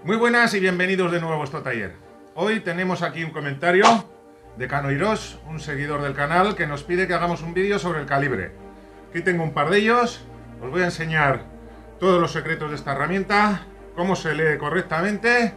Muy buenas y bienvenidos de nuevo a vuestro taller. Hoy tenemos aquí un comentario de Canoirós, un seguidor del canal, que nos pide que hagamos un vídeo sobre el calibre. Aquí tengo un par de ellos, os voy a enseñar todos los secretos de esta herramienta, cómo se lee correctamente,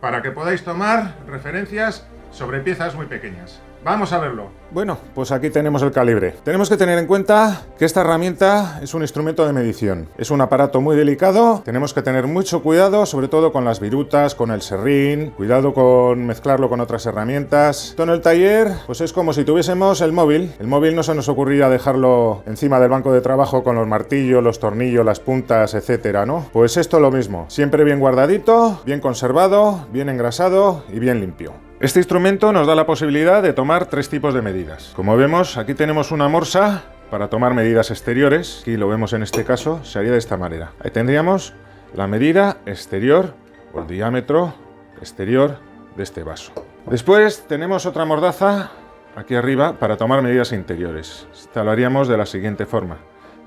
para que podáis tomar referencias sobre piezas muy pequeñas. Vamos a verlo. Bueno, pues aquí tenemos el calibre. Tenemos que tener en cuenta que esta herramienta es un instrumento de medición. Es un aparato muy delicado, tenemos que tener mucho cuidado, sobre todo con las virutas, con el serrín, cuidado con mezclarlo con otras herramientas. Esto en el taller, pues es como si tuviésemos el móvil. El móvil no se nos ocurriría dejarlo encima del banco de trabajo con los martillos, los tornillos, las puntas, etcétera, ¿no? Pues esto lo mismo. Siempre bien guardadito, bien conservado, bien engrasado y bien limpio. Este instrumento nos da la posibilidad de tomar tres tipos de medidas. Como vemos, aquí tenemos una morsa para tomar medidas exteriores. Aquí lo vemos en este caso, se haría de esta manera. Ahí tendríamos la medida exterior o el diámetro exterior de este vaso. Después tenemos otra mordaza aquí arriba para tomar medidas interiores. Esta lo haríamos de la siguiente forma.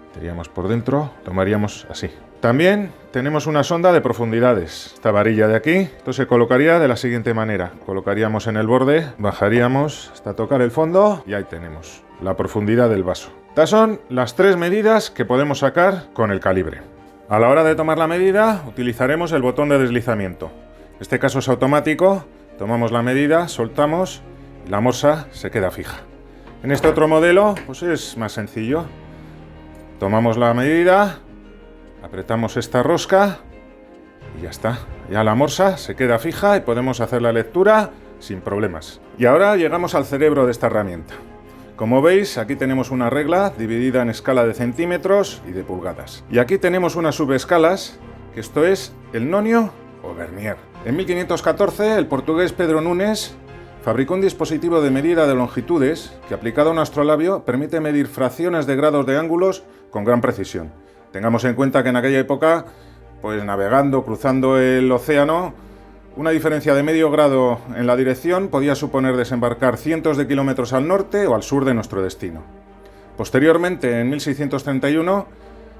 Meteríamos por dentro, tomaríamos así. También tenemos una sonda de profundidades. Esta varilla de aquí, esto se colocaría de la siguiente manera. Colocaríamos en el borde, bajaríamos hasta tocar el fondo y ahí tenemos la profundidad del vaso. Estas son las tres medidas que podemos sacar con el calibre. A la hora de tomar la medida, utilizaremos el botón de deslizamiento. En este caso es automático, tomamos la medida, soltamos y la morsa se queda fija. En este otro modelo, pues es más sencillo. Tomamos la medida, apretamos esta rosca y ya está. Ya la morsa se queda fija y podemos hacer la lectura sin problemas. Y ahora llegamos al cerebro de esta herramienta. Como veis, aquí tenemos una regla dividida en escala de centímetros y de pulgadas. Y aquí tenemos unas subescalas, que esto es el nonio o vernier. En 1514, el portugués Pedro Nunes fabricó un dispositivo de medida de longitudes que, aplicado a un astrolabio, permite medir fracciones de grados de ángulos con gran precisión. Tengamos en cuenta que en aquella época, pues navegando, cruzando el océano, una diferencia de medio grado en la dirección podía suponer desembarcar cientos de kilómetros al norte o al sur de nuestro destino. Posteriormente, en 1631,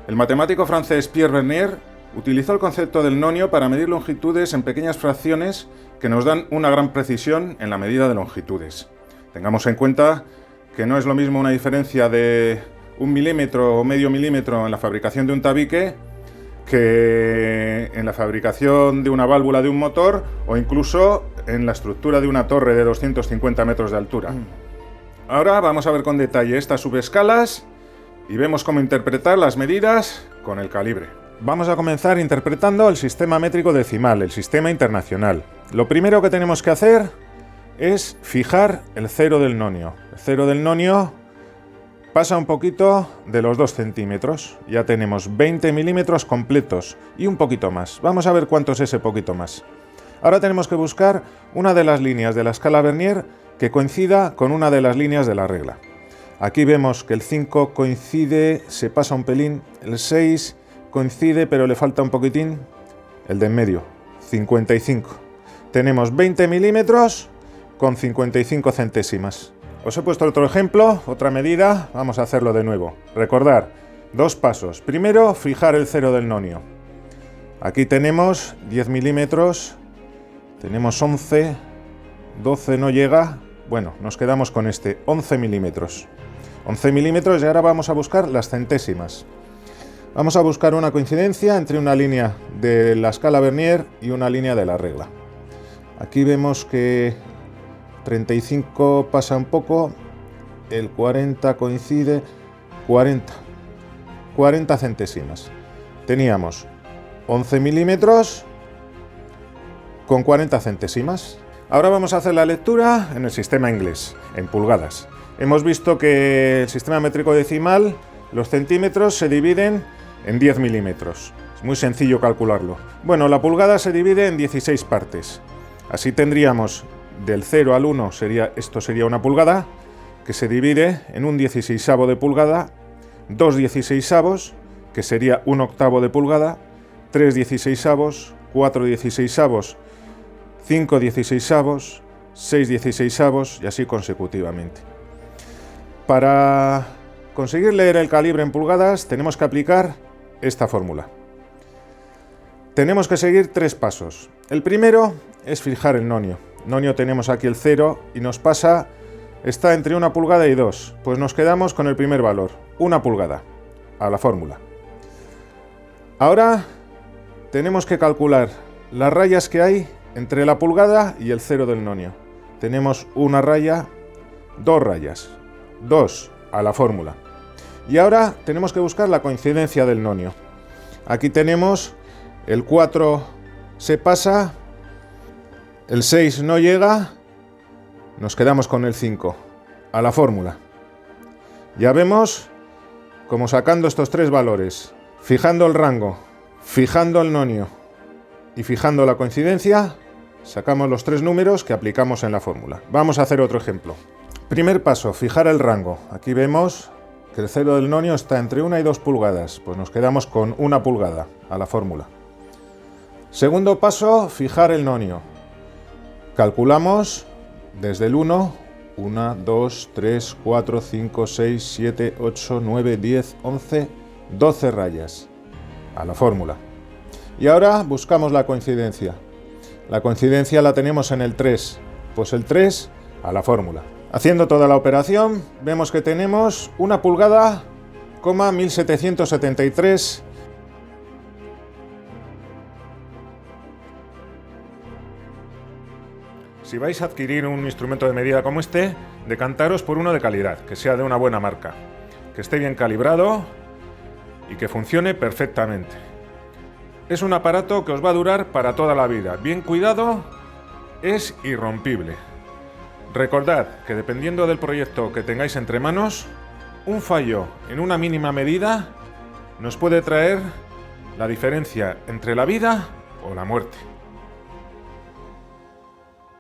el matemático francés Pierre Vernier utilizó el concepto del nonio para medir longitudes en pequeñas fracciones que nos dan una gran precisión en la medida de longitudes. Tengamos en cuenta que no es lo mismo una diferencia de 1 milímetro o medio milímetro en la fabricación de un tabique que en la fabricación de una válvula de un motor o incluso en la estructura de una torre de 250 metros de altura. Ahora vamos a ver con detalle estas subescalas y vemos cómo interpretar las medidas con el calibre. Vamos a comenzar interpretando el sistema métrico decimal, el sistema internacional. Lo primero que tenemos que hacer es fijar el cero del nonio. El cero del nonio pasa un poquito de los 2 centímetros. Ya tenemos 20 milímetros completos y un poquito más. Vamos a ver cuánto es ese poquito más. Ahora tenemos que buscar una de las líneas de la escala Vernier que coincida con una de las líneas de la regla. Aquí vemos que el 5 coincide, se pasa un pelín, el 6 coincide pero le falta un poquitín, el de en medio, 55. Tenemos 20 milímetros con 55 centésimas. Os he puesto otro ejemplo, otra medida, vamos a hacerlo de nuevo. Recordar, 2 pasos. Primero, fijar el cero del nonio. Aquí tenemos 10 milímetros, tenemos 11, 12 no llega, bueno, nos quedamos con este, 11 milímetros. 11 milímetros y ahora vamos a buscar las centésimas. Vamos a buscar una coincidencia entre una línea de la escala Vernier y una línea de la regla. Aquí vemos que 35 pasa un poco, el 40 coincide, 40 centésimas. Teníamos 11 milímetros con 40 centésimas. Ahora vamos a hacer la lectura en el sistema inglés, en pulgadas. Hemos visto que el sistema métrico decimal, los centímetros se dividen en 10 milímetros. Es muy sencillo calcularlo. Bueno, la pulgada se divide en 16 partes. Así tendríamos del 0 al 1, esto sería una pulgada, que se divide en un 16avo de pulgada, 2 16avos, que sería un octavo de pulgada, 3 16avos, 4 16avos, 5 16avos, 6 16avos y así consecutivamente. Para conseguir leer el calibre en pulgadas tenemos que aplicar esta fórmula. tenemos que seguir 3 pasos. El primero es fijar el nonio. Nonio tenemos aquí el 0 y nos pasa, está entre 1 pulgada y 2. Pues nos quedamos con el primer valor, 1 pulgada, a la fórmula. Ahora tenemos que calcular las rayas que hay entre la pulgada y el 0 del nonio. Tenemos una raya, 2 rayas, 2 a la fórmula. Y ahora tenemos que buscar la coincidencia del nonio. Aquí tenemos el 4 se pasa, el 6 no llega, nos quedamos con el 5 a la fórmula. Ya vemos como sacando estos 3 valores, fijando el rango, fijando el nonio y fijando la coincidencia, sacamos los 3 números que aplicamos en la fórmula. Vamos a hacer otro ejemplo. Primer paso, fijar el rango. Aquí vemos que el 0 del nonio está entre 1 y 2 pulgadas, pues nos quedamos con 1 pulgada a la fórmula. Segundo paso, fijar el nonio. Calculamos desde el 1, 1, 2, 3, 4, 5, 6, 7, 8, 9, 10, 11, 12 rayas a la fórmula. Y ahora buscamos la coincidencia. La coincidencia la tenemos en el 3, pues el 3 a la fórmula. Haciendo toda la operación, vemos que tenemos 1 pulgada, 1773. Si vais a adquirir un instrumento de medida como este, decantaros por uno de calidad, que sea de una buena marca, que esté bien calibrado y que funcione perfectamente. Es un aparato que os va a durar para toda la vida. Bien cuidado, es irrompible. Recordad que dependiendo del proyecto que tengáis entre manos, un fallo en una mínima medida nos puede traer la diferencia entre la vida o la muerte.